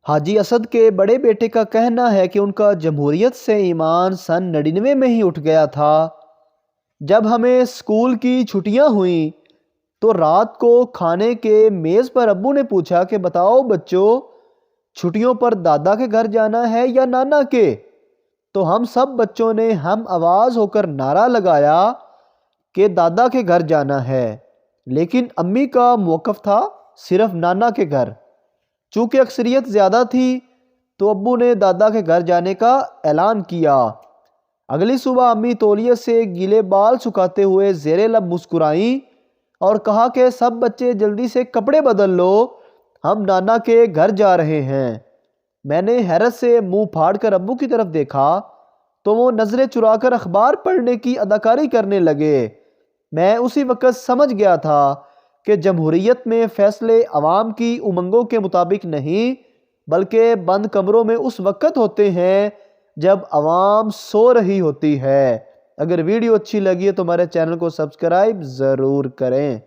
حاجی اسد کے بڑے بیٹے کا کہنا ہے کہ ان کا جمہوریت سے ایمان سن 99 میں ہی اٹھ گیا تھا۔ جب ہمیں اسکول کی چھٹیاں ہوئیں تو رات کو کھانے کے میز پر ابو نے پوچھا کہ بتاؤ بچوں، چھٹیوں پر دادا کے گھر جانا ہے یا نانا کے؟ تو ہم سب بچوں نے ہم آواز ہو کر نعرہ لگایا کہ دادا کے گھر جانا ہے، لیکن امی کا موقف تھا صرف نانا کے گھر۔ چونکہ اکثریت زیادہ تھی تو ابو نے دادا کے گھر جانے کا اعلان کیا۔ اگلی صبح امی تولیے سے گیلے بال سکھاتے ہوئے زیر لب مسکرائیں اور کہا کہ سب بچے جلدی سے کپڑے بدل لو، ہم نانا کے گھر جا رہے ہیں۔ میں نے حیرت سے منہ پھاڑ کر ابو کی طرف دیکھا تو وہ نظریں چرا کر اخبار پڑھنے کی اداکاری کرنے لگے۔ میں اسی وقت سمجھ گیا تھا کہ جمہوریت میں فیصلے عوام کی امنگوں کے مطابق نہیں بلکہ بند کمروں میں اس وقت ہوتے ہیں جب عوام سو رہی ہوتی ہے۔ اگر ویڈیو اچھی لگی ہے تو ہمارے چینل کو سبسکرائب ضرور کریں۔